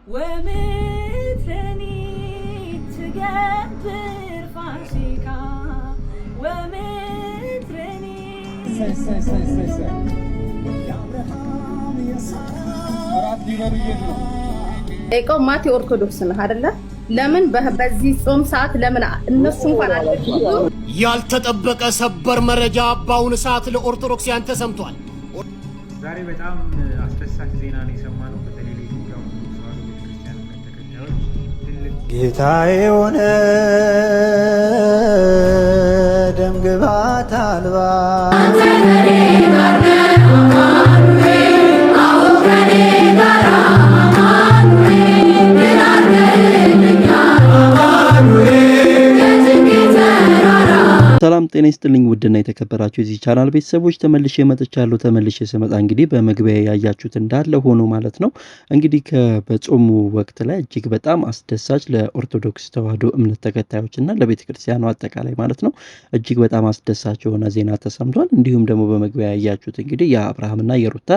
ومثلني تقبر فاسيكا ومثلني እቆም ማቲ ኦርቶዶክስ ነው አይደለ? ለምን በዚህ ጾም ሰዓት ለምን እነሱ እንኳን አልተቀበሉ? ያልተጠበቀ ሰበር መረጃ በአሁኑ ሰዓት ለኦርቶዶክሲያን ተሰምቷል። ዛሬ በጣም አስደሳች ዜና ነው የሰማነው። በተለይ ለኢትዮጵያ ኦርቶዶክስ ተዋሕዶ ቤተክርስቲያን ተከታዮች ጌታዬ ሆነ ደም ግባት አልባ ሰላም ጤና ይስጥልኝ ውድና የተከበራችሁ የዚህ ቻናል ቤተሰቦች ተመልሼ መጥቻለሁ። ተመልሼ ስመጣ እንግዲህ በመግቢያ ያያችሁት እንዳለ ሆኖ ማለት ነው እንግዲህ በጾሙ ወቅት ላይ እጅግ በጣም አስደሳች ለኦርቶዶክስ ተዋሕዶ እምነት ተከታዮችና ለቤተክርስቲያኑ አጠቃላይ ማለት ነው እጅግ በጣም አስደሳች የሆነ ዜና ተሰምቷል። እንዲሁም ደግሞ በመግቢያ ያያችሁት እንግዲህ የአብርሃምና የሩታ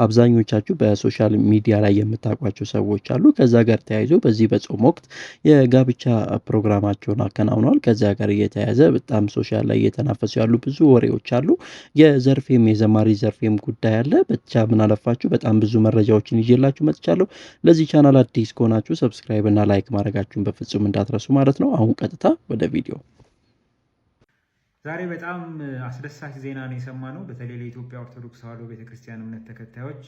አብዛኞቻችሁ በሶሻል ሚዲያ ላይ የምታውቋቸው ሰዎች አሉ። ከዛ ጋር ተያይዞ በዚህ በጾም ወቅት የጋብቻ ፕሮግራማቸውን አከናውነዋል። ከዛ ጋር እየተያያዘ በጣም ሶሻል ላይ እየተናፈሱ ያሉ ብዙ ወሬዎች አሉ። የዘርፌም የዘማሪ ዘርፌም ጉዳይ አለ። ብቻ ምን አለፋችሁ በጣም ብዙ መረጃዎችን ይዤላችሁ መጥቻለሁ። ለዚህ ቻናል አዲስ ከሆናችሁ ሰብስክራይብ እና ላይክ ማድረጋችሁን በፍጹም እንዳትረሱ ማለት ነው። አሁን ቀጥታ ወደ ቪዲዮ። ዛሬ በጣም አስደሳች ዜና ነው የሰማነው። በተለይ ለኢትዮጵያ ኦርቶዶክስ ተዋሕዶ ቤተክርስቲያን እምነት ተከታዮች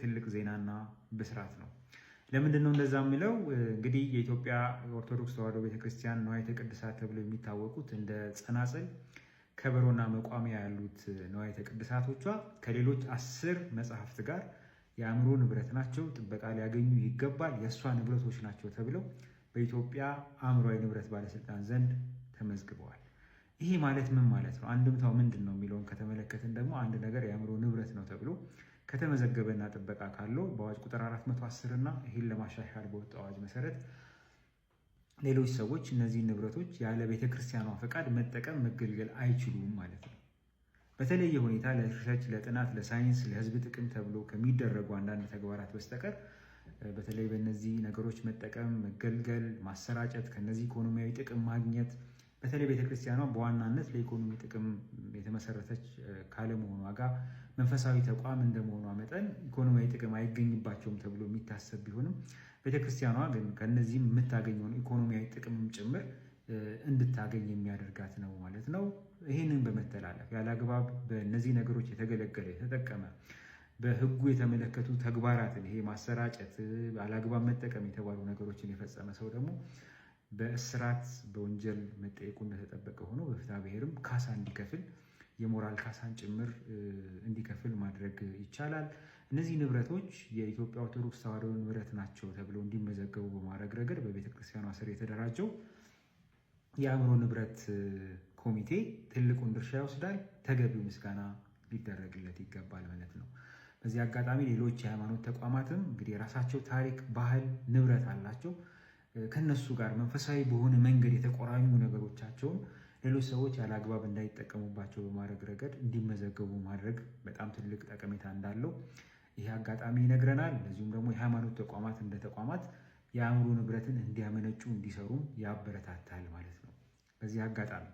ትልቅ ዜናና ብስራት ነው። ለምንድን ነው እንደዛ የሚለው? እንግዲህ የኢትዮጵያ ኦርቶዶክስ ተዋሕዶ ቤተክርስቲያን ንዋያተ ቅድሳት ተብሎ የሚታወቁት እንደ ጸናጽል፣ ከበሮና መቋሚያ ያሉት ንዋያተ ቅድሳቶቿ ከሌሎች 10 መጽሐፍት ጋር የአእምሮ ንብረት ናቸው፣ ጥበቃ ሊያገኙ ይገባል፣ የእሷ ንብረቶች ናቸው ተብለው በኢትዮጵያ አእምሯዊ ንብረት ባለስልጣን ዘንድ ተመዝግበዋል። ይሄ ማለት ምን ማለት ነው? አንድምታው ምንድን ነው የሚለውን ከተመለከትን ደግሞ አንድ ነገር የአእምሮ ንብረት ነው ተብሎ ከተመዘገበና ጥበቃ ካለው በአዋጅ ቁጥር 410 እና ይህን ለማሻሻል በወጣው አዋጅ መሰረት ሌሎች ሰዎች እነዚህ ንብረቶች ያለ ቤተክርስቲያኗ ፈቃድ መጠቀም መገልገል አይችሉም ማለት ነው። በተለየ ሁኔታ ለሪሰርች፣ ለጥናት፣ ለሳይንስ፣ ለህዝብ ጥቅም ተብሎ ከሚደረጉ አንዳንድ ተግባራት በስተቀር በተለይ በእነዚህ ነገሮች መጠቀም፣ መገልገል፣ ማሰራጨት፣ ከነዚህ ኢኮኖሚያዊ ጥቅም ማግኘት በተለይ ቤተክርስቲያኗ በዋናነት ለኢኮኖሚ ጥቅም የተመሰረተች ካለመሆኗ ጋር መንፈሳዊ ተቋም እንደመሆኗ መጠን ኢኮኖሚያዊ ጥቅም አይገኝባቸውም ተብሎ የሚታሰብ ቢሆንም ቤተክርስቲያኗ ግን ከነዚህም የምታገኘውን ኢኮኖሚያዊ ጥቅምም ጭምር እንድታገኝ የሚያደርጋት ነው ማለት ነው። ይህንን በመተላለፍ ያለአግባብ በእነዚህ ነገሮች የተገለገለ የተጠቀመ በህጉ የተመለከቱ ተግባራትን ይሄ ማሰራጨት፣ ያለአግባብ መጠቀም የተባሉ ነገሮችን የፈጸመ ሰው ደግሞ በእስራት በወንጀል መጠየቁ እንደተጠበቀ ሆኖ በፍትሐ ብሔርም ካሳ እንዲከፍል የሞራል ካሳን ጭምር እንዲከፍል ማድረግ ይቻላል። እነዚህ ንብረቶች የኢትዮጵያ ኦርቶዶክስ ተዋሕዶ ንብረት ናቸው ተብለው እንዲመዘገቡ በማድረግ ረገድ በቤተክርስቲያኗ ስር የተደራጀው የአእምሮ ንብረት ኮሚቴ ትልቁን ድርሻ ይወስዳል። ተገቢው ምስጋና ሊደረግለት ይገባል ማለት ነው። በዚህ አጋጣሚ ሌሎች የሃይማኖት ተቋማትም እንግዲህ የራሳቸው ታሪክ፣ ባህል፣ ንብረት አላቸው። ከነሱ ጋር መንፈሳዊ በሆነ መንገድ የተቆራኙ ነገሮቻቸውን ሌሎች ሰዎች ያለ አግባብ እንዳይጠቀሙባቸው በማድረግ ረገድ እንዲመዘገቡ ማድረግ በጣም ትልቅ ጠቀሜታ እንዳለው ይህ አጋጣሚ ይነግረናል። እንደዚሁም ደግሞ የሃይማኖት ተቋማት እንደ ተቋማት የአእምሮ ንብረትን እንዲያመነጩ እንዲሰሩም ያበረታታል ማለት ነው። በዚህ አጋጣሚ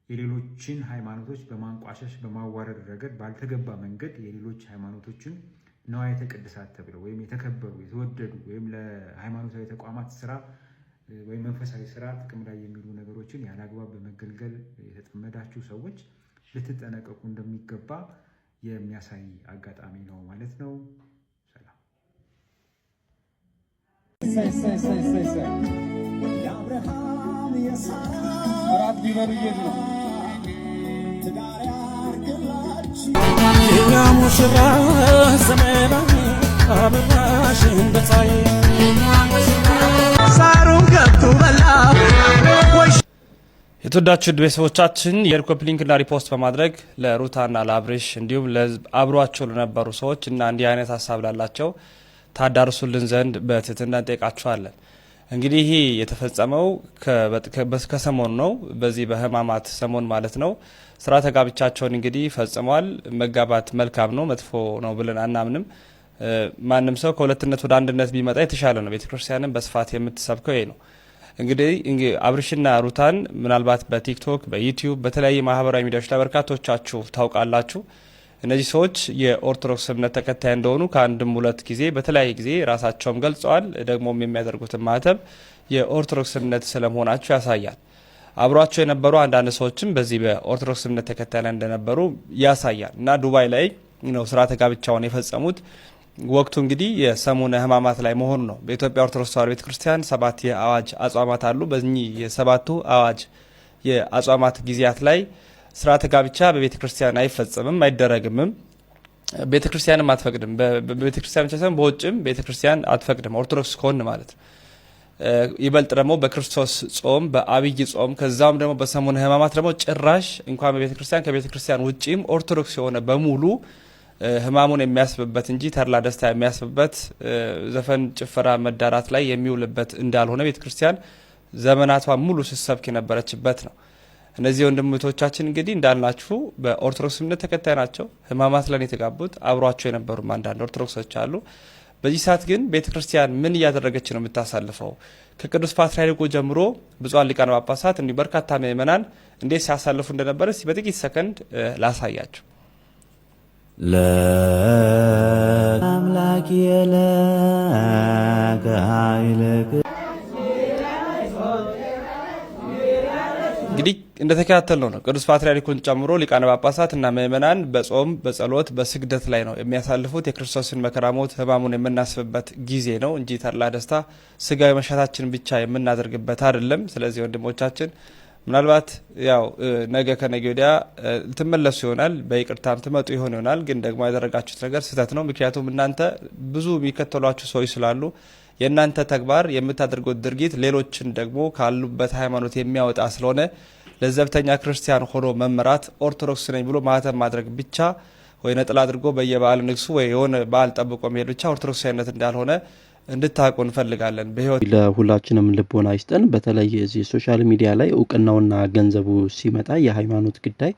የሌሎችን ሃይማኖቶች በማንቋሸሽ በማዋረድ ረገድ ባልተገባ መንገድ የሌሎች ሃይማኖቶችን ንዋያተ ቅድሳት ተብለው ወይም የተከበሩ የተወደዱ ወይም ለሃይማኖታዊ ተቋማት ስራ ወይም መንፈሳዊ ስራ ጥቅም ላይ የሚሉ ነገሮችን ያለአግባብ በመገልገል የተጠመዳችሁ ሰዎች ልትጠነቀቁ እንደሚገባ የሚያሳይ አጋጣሚ ነው ማለት ነው። ሰላም። የተወዳችሁ ቤተሰቦቻችን የኮፕሊንክ እና ሪፖስት በማድረግ ለሩታና ለአብሬሽ እንዲሁም አብሯቸው ለነበሩ ሰዎች እና እንዲህ አይነት ሀሳብ ላላቸው ታዳርሱልን ዘንድ በትህትና እንጠይቃችኋለን። እንግዲህ ይህ የተፈጸመው ከሰሞኑ ነው። በዚህ በህማማት ሰሞን ማለት ነው። ስርዓተ ጋብቻቸውን እንግዲህ ፈጽመዋል። መጋባት መልካም ነው፣ መጥፎ ነው ብለን አናምንም። ማንም ሰው ከሁለትነት ወደ አንድነት ቢመጣ የተሻለ ነው። ቤተክርስቲያንን በስፋት የምትሰብከው ይሄ ነው። እንግዲህ አብርሽና ሩታን ምናልባት በቲክቶክ በዩቲዩብ በተለያየ ማህበራዊ ሚዲያዎች ላይ በርካቶቻችሁ ታውቃላችሁ። እነዚህ ሰዎች የኦርቶዶክስ እምነት ተከታይ እንደሆኑ ከአንድም ሁለት ጊዜ በተለያየ ጊዜ ራሳቸውም ገልጸዋል። ደግሞም የሚያደርጉትን ማተብ የኦርቶዶክስ እምነት ስለመሆናቸው ያሳያል። አብሯቸው የነበሩ አንዳንድ ሰዎችም በዚህ በኦርቶዶክስ እምነት ተከታይ ላይ እንደነበሩ ያሳያል እና ዱባይ ላይ ነው ስርዓተ ጋብቻውን የፈጸሙት። ወቅቱ እንግዲህ የሰሙነ ሕማማት ላይ መሆኑ ነው። በኢትዮጵያ ኦርቶዶክስ ተዋሕዶ ቤተክርስቲያን 7 የአዋጅ አጽዋማት አሉ። በዚህ የሰባቱ አዋጅ የአጽዋማት ጊዜያት ላይ ስርዓተ ጋብቻ በቤተክርስቲያን አይፈጸምም፣ አይደረግምም። ቤተክርስቲያንም አትፈቅድም። በቤተክርስቲያን ብቻ ሳይሆን በውጭም ቤተክርስቲያን አትፈቅድም፣ ኦርቶዶክስ ከሆን ማለት ነው። ይበልጥ ደግሞ በክርስቶስ ጾም በአብይ ጾም ከዛም ደግሞ በሰሙነ ሕማማት ደግሞ ጭራሽ እንኳን በቤተክርስቲያን ከቤተክርስቲያን ውጪም ኦርቶዶክስ የሆነ በሙሉ ሕማሙን የሚያስብበት እንጂ ተድላ ደስታ የሚያስብበት ዘፈን፣ ጭፈራ፣ መዳራት ላይ የሚውልበት እንዳልሆነ ቤተክርስቲያን ዘመናቷን ሙሉ ስትሰብክ የነበረችበት ነው። እነዚህ ወንድሞቻችን እንግዲህ እንዳልናችሁ በኦርቶዶክስ እምነት ተከታይ ናቸው። ሕማማት ላይ የተጋቡት አብሯቸው የነበሩ አንዳንድ ኦርቶዶክሶች አሉ። በዚህ ሰዓት ግን ቤተክርስቲያን ምን እያደረገች ነው የምታሳልፈው? ከቅዱስ ፓትርያርኩ ጀምሮ ብፁዓን ሊቃነ ጳጳሳት እንዲህ በርካታ ምእመናን እንዴት ሲያሳልፉ እንደነበረ በጥቂት ሰከንድ ላሳያችሁ። ለአምላክ የለጋይለክ እንግዲህ እንደተከታተል ነው ቅዱስ ፓትርያርኩን ጨምሮ ሊቃነ ጳጳሳት እና ምእመናን በጾም በጸሎት በስግደት ላይ ነው የሚያሳልፉት። የክርስቶስን መከራ ሞት ሕማሙን የምናስብበት ጊዜ ነው እንጂ ተድላ ደስታ ስጋዊ መሻታችን ብቻ የምናደርግበት አይደለም። ስለዚህ ወንድሞቻችን ምናልባት ያው ነገ ከነገ ወዲያ ትመለሱ ይሆናል፣ በይቅርታም ትመጡ ይሆናል። ግን ደግሞ ያደረጋችሁት ነገር ስህተት ነው። ምክንያቱም እናንተ ብዙ የሚከተሏችሁ ሰዎች ስላሉ የእናንተ ተግባር የምታደርጉት ድርጊት ሌሎችን ደግሞ ካሉበት ሃይማኖት የሚያወጣ ስለሆነ ለዘብተኛ ክርስቲያን ሆኖ መመራት ኦርቶዶክስ ነኝ ብሎ ማህተም ማድረግ ብቻ ወይ ነጥላ አድርጎ በየበዓል ንግሱ ወይ የሆነ በዓል ጠብቆ መሄድ ብቻ ኦርቶዶክሳዊነት እንዳልሆነ እንድታውቁ እንፈልጋለን። ለሁላችንም ልቦና ይስጠን። በተለይ እዚህ ሶሻል ሚዲያ ላይ እውቅናውና ገንዘቡ ሲመጣ የሃይማኖት ጉዳይ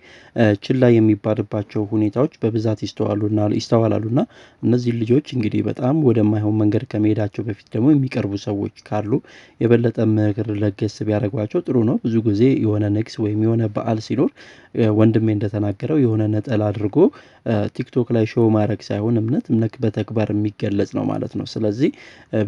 ችላ የሚባልባቸው ሁኔታዎች በብዛት ይስተዋላሉና እነዚህ ልጆች እንግዲህ በጣም ወደማይሆን መንገድ ከመሄዳቸው በፊት ደግሞ የሚቀርቡ ሰዎች ካሉ የበለጠ ምክር ለገስ ቢያደርጓቸው ጥሩ ነው። ብዙ ጊዜ የሆነ ንግስ ወይም የሆነ በዓል ሲኖር ወንድሜ እንደተናገረው የሆነ ነጠላ አድርጎ ቲክቶክ ላይ ሾው ማድረግ ሳይሆን እምነት በተግባር የሚገለጽ ነው ማለት ነው። ስለዚህ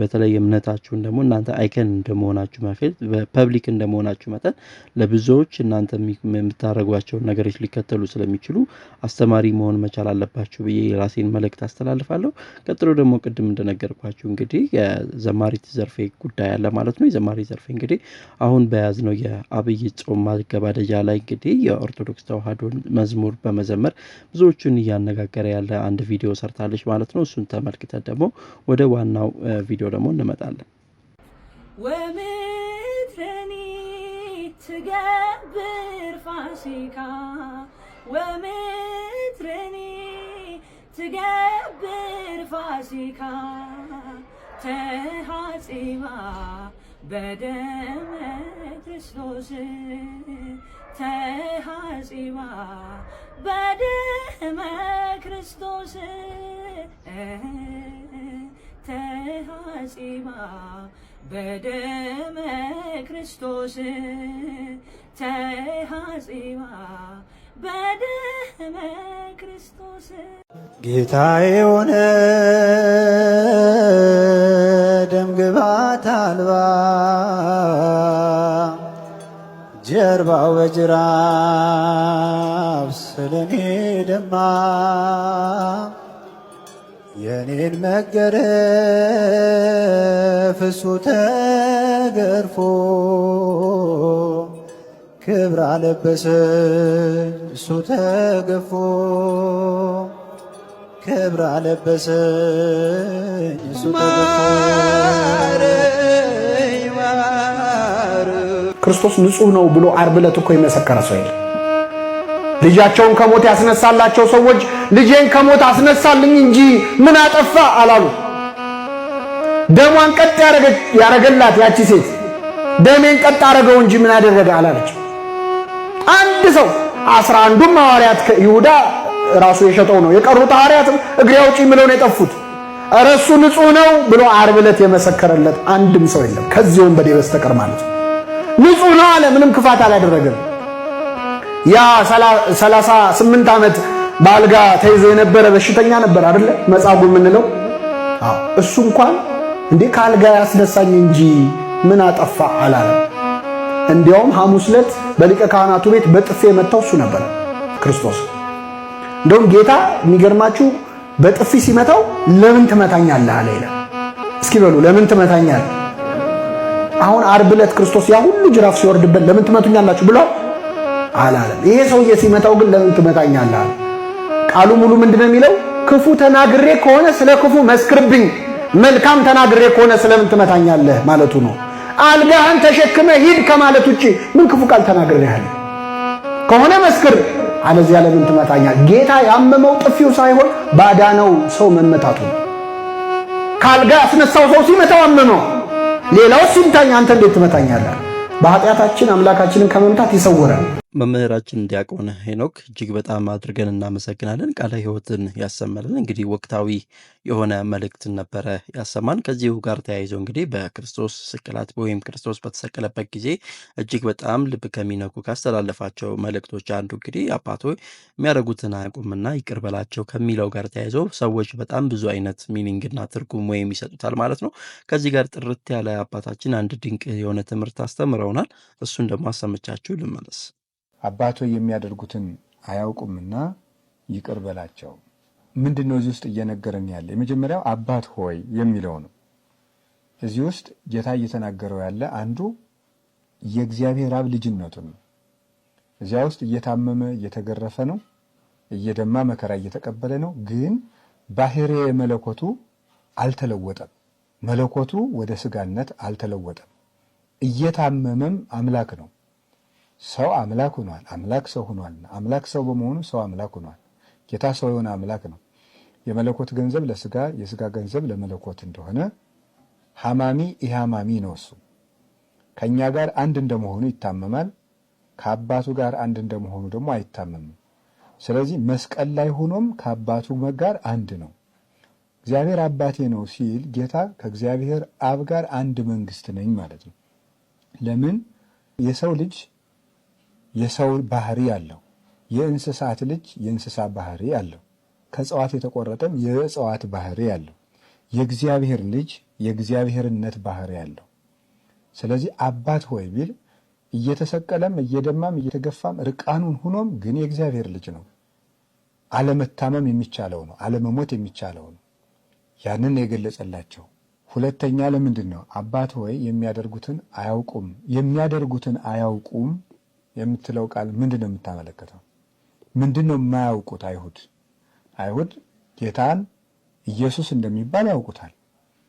በተለይ እምነታችሁን ደግሞ እናንተ አይከን እንደመሆናችሁ ማለት በፐብሊክ እንደመሆናችሁ መጠን ለብዙዎች እናንተ የምታደርጓቸው ነገሮች ሊከተሉ ስለሚችሉ አስተማሪ መሆን መቻል አለባችሁ ብዬ የራሴን መልእክት አስተላልፋለሁ። ቀጥሎ ደግሞ ቅድም እንደነገርኳችሁ እንግዲህ የዘማሪት ዘርፌ ጉዳይ አለ ማለት ነው። የዘማሪት ዘርፌ እንግዲህ አሁን በያዝነው የአብይ ጾም ማገባደጃ ላይ እንግዲህ የኦርቶዶክስ ተዋሕዶ መዝሙር በመዘመር ብዙዎችን እያነጋገረ ያለ አንድ ቪዲዮ ሰርታለች ማለት ነው። እሱን ተመልክተን ደግሞ ወደ ዋናው ቪዲዮ ደግሞ እንመጣለን። ወምድረኒ ትገብር ፋሲካ ወምድረኒ ትገብር ፋሲካ ተሐጽባ በደመ ክርስቶስ ተሐጽባ በደመ ክርስቶስ ተሐጽባ በደመ ክርስቶስ ተሐጽባ በደመ ክርስቶስ ጌታዬ ሆነ ደምግባት አልባ ጀርባው በጅራፍ ስለኔ ደማ የኔን መገረፍ እሱ ተገርፎ ክብር አለበሰኝ እሱ ተገፎ ክብር አለበሰኝ እሱ ተገፎ። ክርስቶስ ንጹሕ ነው ብሎ ዓርብ ዕለት እኮ የመሰከረ ሰው የለም። ልጃቸውን ከሞት ያስነሳላቸው ሰዎች ልጄን ከሞት አስነሳልኝ እንጂ ምን አጠፋ አላሉ። ደሟን ቀጥ ያረገላት ያቺ ሴት ደሜን ቀጥ አረገው እንጂ ምን አደረገ አላለች። አንድ ሰው 11ዱም ሐዋርያት ይሁዳ ራሱ የሸጠው ነው። የቀሩት ሐዋርያትም እግሬ አውጪኝ ብለው ነው የጠፉት። ኧረ እሱ ንጹሕ ነው ብሎ ዓርብ ዕለት የመሰከረለት አንድም ሰው የለም ከዚህ ወንበዴ በስተቀር ማለት ነው። ንጹሕ ነው አለ፣ ምንም ክፋት አላደረገም። ያ 38 ዓመት በአልጋ ተይዞ የነበረ በሽተኛ ነበር አይደለ? መጻጉዕ የምንለው እሱ እንኳን እንዴ ከአልጋ ያስነሳኝ እንጂ ምን አጠፋ አላለም። እንዲያውም ሐሙስ ዕለት በሊቀ ካህናቱ ቤት በጥፌ የመታው እሱ ነበር ክርስቶስ። እንደውም ጌታ የሚገርማችሁ በጥፊ ሲመታው ለምን ትመታኛለህ አለ ይላል። እስኪ በሉ ለምን ትመታኛለህ? አሁን ዓርብ ዕለት ክርስቶስ ያ ሁሉ ጅራፍ ሲወርድበት ለምን ትመቱኛላችሁ ብሎ አላለም። ይሄ ሰውዬ ሲመታው ግን ለምን ትመታኛለህ አለ። ቃሉ ሙሉ ምንድነው የሚለው? ክፉ ተናግሬ ከሆነ ስለ ክፉ መስክርብኝ፣ መልካም ተናግሬ ከሆነ ስለምን ትመታኛለህ ማለቱ ነው። አልጋህን ተሸክመ ሂድ ከማለት ውጪ ምን ክፉ ቃል ተናግሬሃለሁ ከሆነ መስክር፣ አለዚያ ለምን ትመታኛለህ? ጌታ ያመመው ጥፊው ሳይሆን ባዳነው ሰው መመታቱ ነው። ካልጋ ያስነሳው ሰው ሲመታው አመመው፣ ሌላው ሲምታኝ አንተ እንዴት ትመታኛለህ? በኃጢአታችን አምላካችንን ከመምታት ይሰውራል። መምህራችን ዲያቆን ሄኖክ እጅግ በጣም አድርገን እናመሰግናለን። ቃለ ሕይወትን ያሰማልን። እንግዲህ ወቅታዊ የሆነ መልእክትን ነበረ ያሰማን። ከዚሁ ጋር ተያይዞ እንግዲህ በክርስቶስ ስቅላት ወይም ክርስቶስ በተሰቀለበት ጊዜ እጅግ በጣም ልብ ከሚነኩ ካስተላለፋቸው መልእክቶች አንዱ እንግዲህ አባቶች የሚያደርጉትን አያውቁምና ይቅር በላቸው ከሚለው ጋር ተያይዞ ሰዎች በጣም ብዙ አይነት ሚኒንግና ትርጉም ወይም ይሰጡታል ማለት ነው። ከዚህ ጋር ጥርት ያለ አባታችን አንድ ድንቅ የሆነ ትምህርት አስተምረውናል። እሱን ደግሞ አሰምቻችሁ ልመለስ። አባቶች የሚያደርጉትን አያውቁምና ይቅር በላቸው። ምንድነው እዚህ ውስጥ እየነገረን ያለ? የመጀመሪያው አባት ሆይ የሚለው ነው። እዚህ ውስጥ ጌታ እየተናገረው ያለ አንዱ የእግዚአብሔር አብ ልጅነቱን ነው። እዚያ ውስጥ እየታመመ እየተገረፈ ነው፣ እየደማ መከራ እየተቀበለ ነው። ግን ባህሪየ መለኮቱ አልተለወጠም። መለኮቱ ወደ ስጋነት አልተለወጠም። እየታመመም አምላክ ነው። ሰው አምላክ ሆኗል፣ አምላክ ሰው ሆኗል። አምላክ ሰው በመሆኑ ሰው አምላክ ሆኗል። ጌታ ሰው የሆነ አምላክ ነው። የመለኮት ገንዘብ ለስጋ የስጋ ገንዘብ ለመለኮት እንደሆነ ሐማሚ ኢሃማሚ ነው። እሱ ከኛ ጋር አንድ እንደመሆኑ ይታመማል፣ ከአባቱ ጋር አንድ እንደመሆኑ ደግሞ አይታመምም። ስለዚህ መስቀል ላይ ሆኖም ከአባቱ ጋር አንድ ነው። እግዚአብሔር አባቴ ነው ሲል ጌታ ከእግዚአብሔር አብ ጋር አንድ መንግስት ነኝ ማለት ነው። ለምን? የሰው ልጅ የሰው ባህሪ አለው፣ የእንስሳት ልጅ የእንስሳ ባህሪ አለው፣ ከእጽዋት የተቆረጠም የእጽዋት ባህሪ አለው። የእግዚአብሔር ልጅ የእግዚአብሔርነት ባህሪ አለው። ስለዚህ አባት ሆይ ቢል እየተሰቀለም እየደማም እየተገፋም ርቃኑን ሆኖም ግን የእግዚአብሔር ልጅ ነው። አለመታመም የሚቻለው ነው፣ አለመሞት የሚቻለው ነው። ያንን የገለጸላቸው። ሁለተኛ ለምንድን ነው አባት ሆይ የሚያደርጉትን አያውቁም? የሚያደርጉትን አያውቁም የምትለው ቃል ምንድን ነው የምታመለከተው? ምንድን ነው የማያውቁት? አይሁድ ጌታን ኢየሱስ እንደሚባል ያውቁታል፣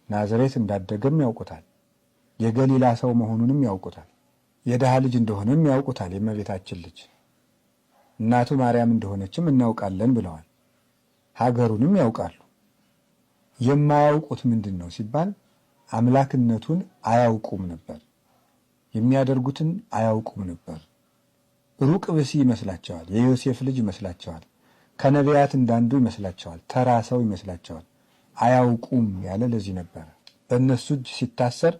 ናዝሬት እንዳደገም ያውቁታል፣ የገሊላ ሰው መሆኑንም ያውቁታል፣ የድሃ ልጅ እንደሆነም ያውቁታል፣ የእመቤታችን ልጅ እናቱ ማርያም እንደሆነችም እናውቃለን ብለዋል። ሀገሩንም ያውቃሉ። የማያውቁት ምንድን ነው ሲባል አምላክነቱን አያውቁም ነበር፣ የሚያደርጉትን አያውቁም ነበር። ሩቅ ብሲ ይመስላቸዋል፣ የዮሴፍ ልጅ ይመስላቸዋል፣ ከነቢያት እንዳንዱ ይመስላቸዋል፣ ተራ ሰው ይመስላቸዋል። አያውቁም ያለ ለዚህ ነበር። በእነሱ እጅ ሲታሰር፣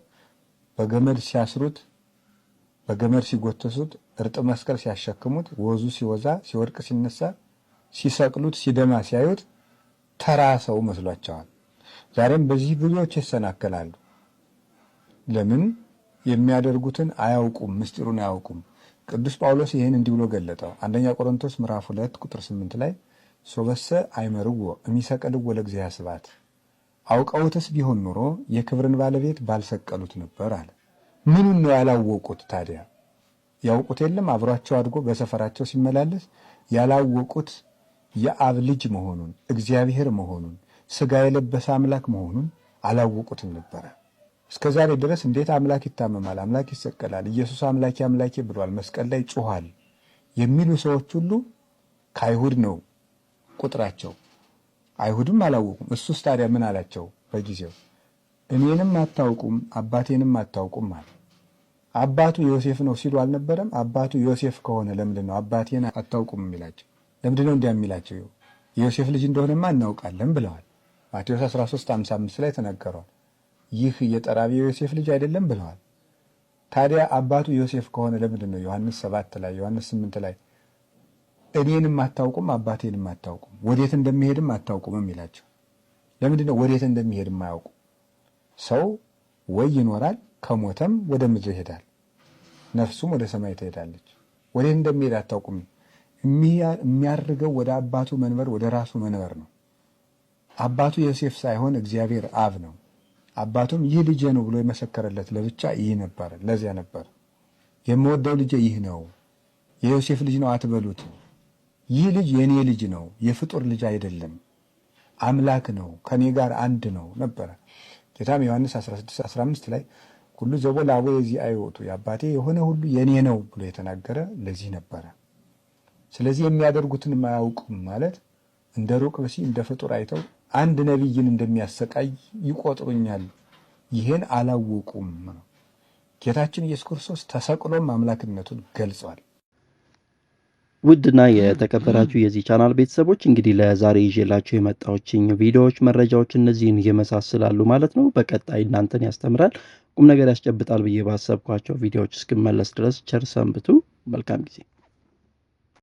በገመድ ሲያስሩት፣ በገመድ ሲጎተሱት፣ እርጥ መስቀል ሲያሸክሙት፣ ወዙ ሲወዛ ሲወድቅ ሲነሳ፣ ሲሰቅሉት ሲደማ ሲያዩት ተራ ሰው መስሏቸዋል። ዛሬም በዚህ ብዙዎች ይሰናከላሉ። ለምን? የሚያደርጉትን አያውቁም፣ ምስጢሩን አያውቁም። ቅዱስ ጳውሎስ ይህን እንዲህ ብሎ ገለጠው። አንደኛ ቆሮንቶስ ምዕራፍ 2 ቁጥር 8 ላይ ሶበሰ አይመርዎ እሚሰቀልዎ ለእግዚአብሔር ስብሐት፣ አውቀውትስ ቢሆን ኑሮ የክብርን ባለቤት ባልሰቀሉት ነበር አለ። ምኑን ነው ያላወቁት ታዲያ? ያውቁት የለም አብሯቸው አድጎ በሰፈራቸው ሲመላለስ ያላወቁት የአብ ልጅ መሆኑን፣ እግዚአብሔር መሆኑን፣ ስጋ የለበሰ አምላክ መሆኑን አላወቁትም ነበረ። እስከ ዛሬ ድረስ እንዴት አምላክ ይታመማል፣ አምላክ ይሰቀላል፣ ኢየሱስ አምላኬ አምላኬ ብሏል፣ መስቀል ላይ ጮኋል የሚሉ ሰዎች ሁሉ ከአይሁድ ነው ቁጥራቸው። አይሁድም አላወቁም። እሱስ ታዲያ ምን አላቸው? በጊዜው እኔንም አታውቁም አባቴንም አታውቁም አለ። አባቱ ዮሴፍ ነው ሲሉ አልነበረም? አባቱ ዮሴፍ ከሆነ ለምንድን ነው አባቴን አታውቁም የሚላቸው? ለምንድን ነው እንዲያ የሚላቸው? የዮሴፍ ልጅ እንደሆነማ እናውቃለን ብለዋል። ማቴዎስ 13:55 ላይ ተነገሯል። ይህ የጠራቢ ዮሴፍ ልጅ አይደለም ብለዋል። ታዲያ አባቱ ዮሴፍ ከሆነ ለምንድን ነው ዮሐንስ 7 ላይ ዮሐንስ 8 ላይ እኔንም አታውቁም አባቴንም አታውቁም ወዴት እንደሚሄድም አታውቁም የሚላቸው? ለምንድን ነው ወዴት እንደሚሄድም አያውቁ? ሰው ወይ ይኖራል ከሞተም ወደ ምድር ይሄዳል፣ ነፍሱም ወደ ሰማይ ትሄዳለች። ወዴት እንደሚሄድ አታውቁም። የሚያርገው ወደ አባቱ መንበር ወደ ራሱ መንበር ነው። አባቱ ዮሴፍ ሳይሆን እግዚአብሔር አብ ነው። አባቱም ይህ ልጄ ነው ብሎ የመሰከረለት ለብቻ ይህ ነበር። ለዚያ ነበር የምወደው ልጄ ይህ ነው፣ የዮሴፍ ልጅ ነው አትበሉት። ይህ ልጅ የኔ ልጅ ነው፣ የፍጡር ልጅ አይደለም፣ አምላክ ነው፣ ከኔ ጋር አንድ ነው ነበረ። ጌታም ዮሐንስ 16:15 ላይ ሁሉ ዘቦ ላቦ የዚህ አይወጡ የአባቴ የሆነ ሁሉ የኔ ነው ብሎ የተናገረ ለዚህ ነበረ። ስለዚህ የሚያደርጉትን የማያውቁም ማለት እንደ ሩቅ ብሲ እንደ ፍጡር አይተው አንድ ነቢይን እንደሚያሰቃይ ይቆጥሩኛል፣ ይሄን አላወቁም ነው። ጌታችን ኢየሱስ ክርስቶስ ተሰቅሎም አምላክነቱን ገልጿል። ውድና የተከበራችሁ የዚህ ቻናል ቤተሰቦች እንግዲህ ለዛሬ ይዤላችሁ የመጣሁኝ ቪዲዮዎች መረጃዎች እነዚህን ይመሳሰላሉ ማለት ነው። በቀጣይ እናንተን ያስተምራል ቁም ነገር ያስጨብጣል ብዬ ባሰብኳቸው ቪዲዮዎች እስክመለስ ድረስ ቸር ሰንብቱ። መልካም ጊዜ